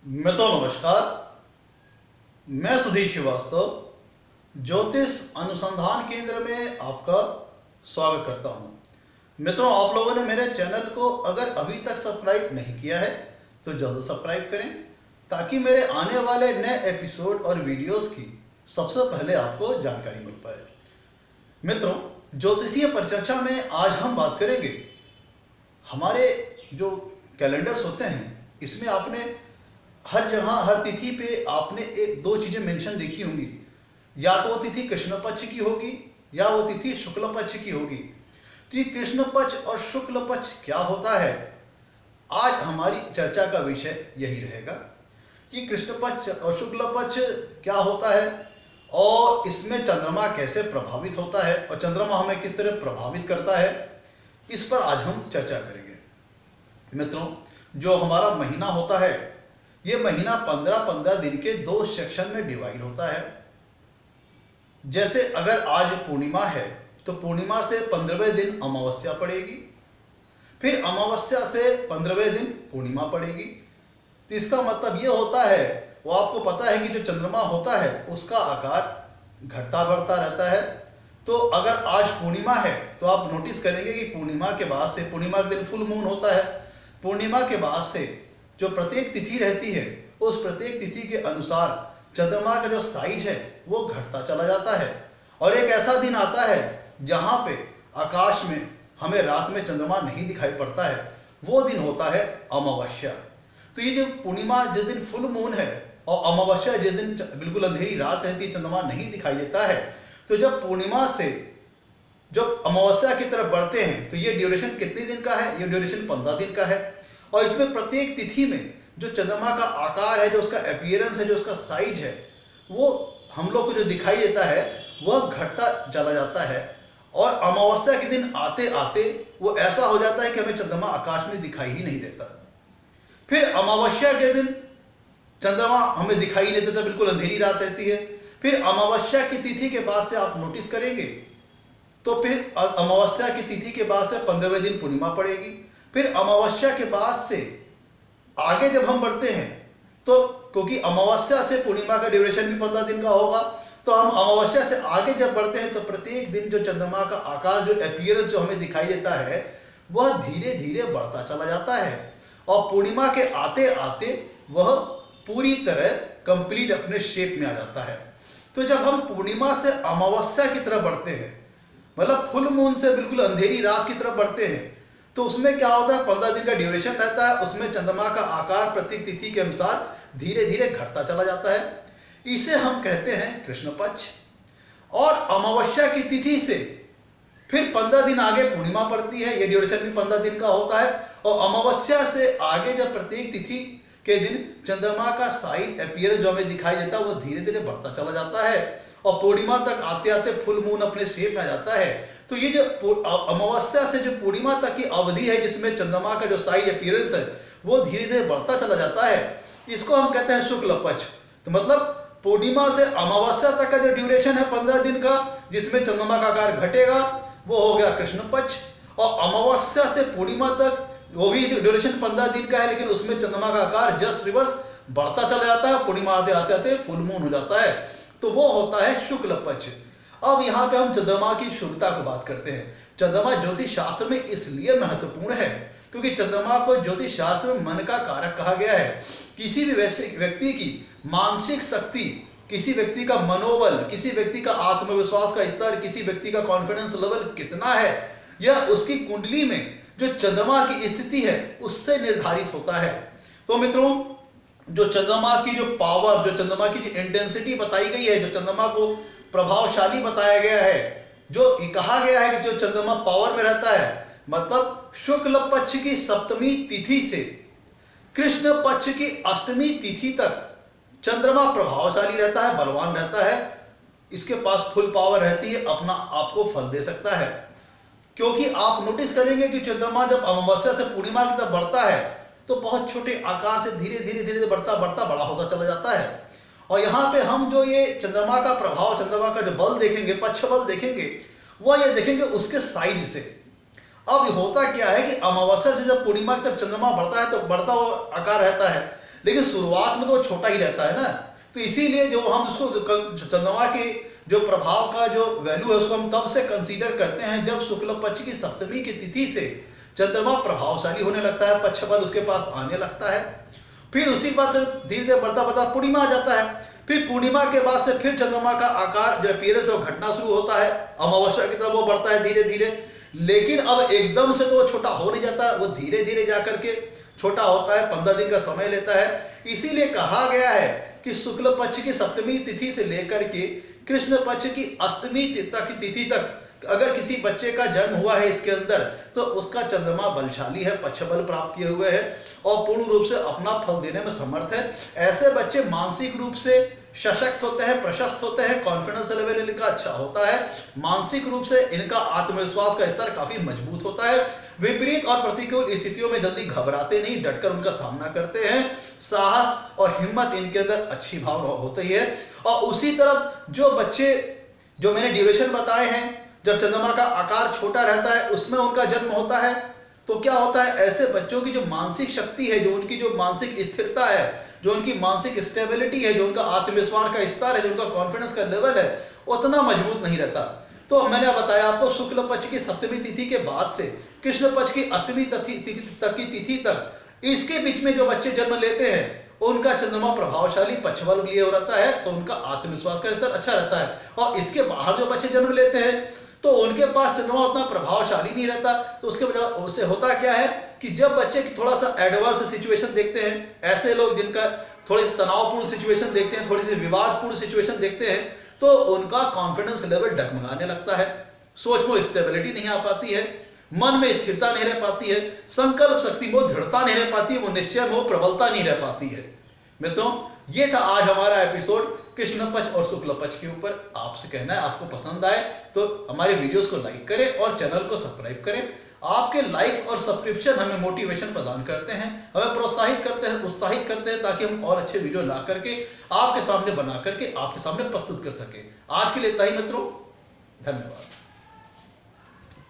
मित्रों नमस्कार। मैं सुधीर श्रीवास्तव ज्योतिष अनुसंधान केंद्र में आपका स्वागत करता हूं। मित्रों, आप लोगों ने मेरे चैनल को अगर अभी तक सब्सक्राइब नहीं किया है तो जल्द सब्सक्राइब करें ताकि मेरे आने वाले नए एपिसोड और वीडियोस की सबसे पहले आपको जानकारी मिल पाए। मित्रों, ज्योतिषीय परिचर्चा में आज हम बात करेंगे हमारे जो कैलेंडर्स होते हैं, इसमें आपने हर जगह हर तिथि पे आपने एक दो चीजें मेंशन देखी होंगी। या तो वो तिथि कृष्ण पक्ष की होगी या वो तिथि शुक्ल पक्ष की होगी। तो ये कृष्ण पक्ष और शुक्ल पक्ष क्या होता है, आज हमारी चर्चा का विषय यही रहेगा कि कृष्ण पक्ष और शुक्ल पक्ष क्या होता है और इसमें चंद्रमा कैसे प्रभावित होता है और चंद्रमा हमें किस तरह प्रभावित करता है, इस पर आज हम चर्चा करेंगे। मित्रों, जो हमारा महीना होता है, ये महीना 15-15 दिन के दो सेक्शन में डिवाइड होता है। जैसे अगर आज पूर्णिमा है तो पूर्णिमा से 15वें दिन अमावस्या पड़ेगी, फिर अमावस्या से 15वें दिन पूर्णिमा पड़ेगी। तो इसका मतलब ये होता है, वो आपको पता है कि जो चंद्रमा होता है उसका आकार घटता बढ़ता रहता है। तो अगर आज पूर्णिमा है तो आप नोटिस करेंगे कि पूर्णिमा के बाद से, पूर्णिमा के दिन फुल मून होता है, पूर्णिमा के बाद से जो प्रत्येक तिथि रहती है उस प्रत्येक तिथि के अनुसार चंद्रमा का जो साइज है वो घटता चला जाता है। और एक ऐसा दिन आता है जहां पे आकाश में हमें रात में चंद्रमा नहीं दिखाई पड़ता है, वो दिन होता है अमावस्या। तो ये जो पूर्णिमा जिस दिन फुल मून है और अमावस्या जिस दिन बिल्कुल अंधेरी रात रहती है, चंद्रमा नहीं दिखाई देता है, तो जब पूर्णिमा से जब अमावस्या की तरफ बढ़ते हैं तो ये ड्यूरेशन कितने दिन का है? ये ड्यूरेशन 15 दिन का है। और इसमें प्रत्येक तिथि में जो चंद्रमा का आकार है, जो उसका अपीयरेंस है, जो उसका साइज है, वो हम लोग को जो दिखाई देता है वह घटता चला जाता है। और अमावस्या के दिन आते आते वो ऐसा हो जाता है कि हमें चंद्रमा आकाश में दिखाई ही नहीं देता। फिर अमावस्या के दिन चंद्रमा हमें दिखाई नहीं देता, बिल्कुल अंधेरी रात रहती है। फिर अमावस्या की तिथि के बाद से आप नोटिस करेंगे तो फिर अमावस्या की तिथि के बाद से 15वें दिन पूर्णिमा पड़ेगी। फिर अमावस्या के बाद से आगे जब हम बढ़ते हैं तो क्योंकि अमावस्या से पूर्णिमा का ड्यूरेशन भी 15 दिन का होगा, तो हम अमावस्या से आगे जब बढ़ते हैं तो प्रत्येक दिन जो चंद्रमा का आकार, जो अपीयरेंस जो हमें दिखाई देता है, वह धीरे धीरे बढ़ता चला जाता है और पूर्णिमा के आते आते वह पूरी तरह कंप्लीट अपने शेप में आ जाता है। तो जब हम पूर्णिमा से अमावस्या की तरफ बढ़ते हैं, मतलब फुल मून से बिल्कुल अंधेरी रात की तरफ बढ़ते हैं, तो उसमें क्या होता है, 15 दिन का ड्यूरेशन रहता है। उसमें चंद्रमा का आकार प्रत्येक तिथि के अनुसार धीरे धीरे घटता चला जाता है। इसे हम कहते हैं कृष्ण पक्ष। और अमावस्या की तिथि से फिर 15 दिन आगे पूर्णिमा पड़ती है, यह ड्यूरेशन भी 15 दिन का होता है। और अमावस्या से आगे जब प्रत्येक तिथि के दिन चंद्रमा का साइज अपीयरेंस जो हमें दिखाई देता है वो धीरे धीरे बढ़ता चला जाता है और पूर्णिमा तक आते आते फुल मून अपने शेप में आ जाता है। तो ये जो अमावस्या से जो पूर्णिमा तक की अवधि है जिसमें चंद्रमा का जो साइज अपीयरेंस है वो धीरे धीरे बढ़ता चला जाता है, इसको हम कहते हैं शुक्ल पक्ष। तो मतलब पूर्णिमा से अमावस्या तक का जो ड्यूरेशन है 15 दिन का, जिसमें चंद्रमा का आकार घटेगा, वो हो गया कृष्ण पक्ष। और अमावस्या से पूर्णिमा तक वो भी ड्यूरेशन 15 दिन का है, लेकिन उसमें चंद्रमा का आकार जस्ट रिवर्स बढ़ता चला जाता है, पूर्णिमा आते आते आते फुल मून हो जाता है, तो वो होता है शुक्ल पक्ष। अब यहाँ पे हम चंद्रमा की शुभता को बात करते हैं। चंद्रमा ज्योतिष शास्त्र में इसलिए महत्वपूर्ण है क्योंकि चंद्रमा को ज्योतिष शास्त्र में मन का कारक कहा गया है। किसी भी व्यक्ति की मानसिक शक्ति, किसी व्यक्ति का मनोबल, किसी व्यक्ति का आत्मविश्वास का स्तर, किसी व्यक्ति का कॉन्फिडेंस लेवल कितना है, यह उसकी कुंडली में जो चंद्रमा की स्थिति है उससे निर्धारित होता है। तो मित्रों, जो चंद्रमा की जो पावर, जो चंद्रमा की जो इंटेंसिटी बताई गई है, जो चंद्रमा को प्रभावशाली बताया गया है, जो कहा गया है कि जो चंद्रमा पावर में रहता है, मतलब शुक्ल पक्ष की सप्तमी तिथि से कृष्ण पक्ष की अष्टमी तिथि तक चंद्रमा प्रभावशाली रहता है, बलवान रहता है, इसके पास फुल पावर रहती है, अपना आपको फल दे सकता है। क्योंकि आप नोटिस करेंगे कि चंद्रमा जब अमावस्या से पूर्णिमा की तरफ बढ़ता है तो बहुत छोटे आकार से धीरे धीरे धीरे बढ़ता बढ़ता बड़ा होता चला जाता है। और यहाँ पे हम जो ये चंद्रमा का प्रभाव, चंद्रमा का जो बल देखेंगे, पक्ष बल देखेंगे, वह ये देखेंगे उसके साइज से। अब होता क्या है कि अमावस्या से जब पूर्णिमा की तरफ चंद्रमा बढ़ता है तो बढ़ता हुआ आकार रहता है, लेकिन शुरुआत में तो वो छोटा ही रहता है ना। तो इसीलिए जो हम उसको चंद्रमा के जो प्रभाव का जो वैल्यू है उसको हम तब से कंसीडर करते हैं जब शुक्ल पक्ष की सप्तमी की तिथि से चंद्रमा प्रभावशाली होने लगता है, पक्ष बल उसके पास आने लगता है। फिर उसी बात धीरे धीरे बढ़ता बढ़ता पूर्णिमा आ जाता है। फिर पूर्णिमा के बाद से फिर चंद्रमा का आकार जो अपीयरेंस है वो घटना शुरू होता है, अमावस्या की तरफ वो बढ़ता है धीरे धीरे। लेकिन अब एकदम से तो वो छोटा हो नहीं जाता, वो धीरे धीरे जाकर के छोटा होता है, 15 दिन का समय लेता है। इसीलिए कहा गया है कि शुक्ल पक्ष की सप्तमी तिथि से लेकर के कृष्ण पक्ष की अष्टमी तिथि तक अगर किसी बच्चे का जन्म हुआ है इसके अंदर, तो उसका चंद्रमा बलशाली है, पक्ष बल प्राप्त किए हुए है और पूर्ण रूप से अपना फल देने में समर्थ है। ऐसे बच्चे मानसिक रूप से सशक्त होते हैं, प्रशस्त होते हैं, कॉन्फिडेंस लेवल इनका अच्छा होता है, मानसिक रूप से इनका आत्मविश्वास का स्तर काफी मजबूत होता है, विपरीत और प्रतिकूल स्थितियों में जल्दी घबराते नहीं, डटकर उनका सामना करते हैं, साहस और हिम्मत इनके अंदर अच्छी भावना होती है। और उसी तरफ जो बच्चे जो मैंने ड्यूरेशन बताए हैं, जब चंद्रमा का आकार छोटा रहता है उसमें उनका जन्म होता है, तो क्या होता है, ऐसे बच्चों की जो मानसिक शक्ति है, जो उनकी जो मानसिक स्थिरता है, जो उनकी मानसिक स्टेबिलिटी है, जो उनका आत्मविश्वास का स्तर है, जो उनका कॉन्फिडेंस का लेवल है, उतना मजबूत नहीं रहता। तो मैंने बताया आपको शुक्ल पक्ष की सप्तमी तिथि के बाद से कृष्ण पक्ष की अष्टमी तिथि तक इसके बीच में जो बच्चे जन्म लेते हैं उनका चंद्रमा प्रभावशाली पक्ष बल लिए हो रहता है, तो उनका आत्मविश्वास का स्तर अच्छा रहता है। और इसके बाहर जो बच्चे जन्म लेते हैं तो उनके पास चंद्रमा उतना प्रभावशाली नहीं रहता। तो उसके वजह उससे होता क्या है कि जब बच्चे की थोड़ा सा एडवर्स सिचुएशन देखते हैं, ऐसे लोग जिनका थोड़ी सी तनावपूर्ण सिचुएशन देखते हैं, थोड़ी सी विवादपूर्ण सिचुएशन देखते हैं, तो उनका कॉन्फिडेंस लेवल डगमगाने लगता है, सोच में स्टेबिलिटी नहीं आ पाती है, मन में स्थिरता नहीं रह पाती है, संकल्प शक्ति में दृढ़ता नहीं रह पाती है, वो निश्चय में प्रबलता नहीं रह पाती है। मित्रों, ये था आज हमारा एपिसोड कृष्ण पक्ष और शुक्ल पक्ष के ऊपर। आपसे कहना है आपको पसंद आए तो हमारे वीडियोस को लाइक करें और चैनल को सब्सक्राइब करें। आपके लाइक्स और सब्सक्रिप्शन हमें मोटिवेशन प्रदान करते हैं, हमें प्रोत्साहित करते हैं, उत्साहित करते हैं, ताकि हम और अच्छे वीडियो ला करके आपके सामने बना करके आपके सामने प्रस्तुत कर सके। आज के लिए इतना ही मित्रों, धन्यवाद।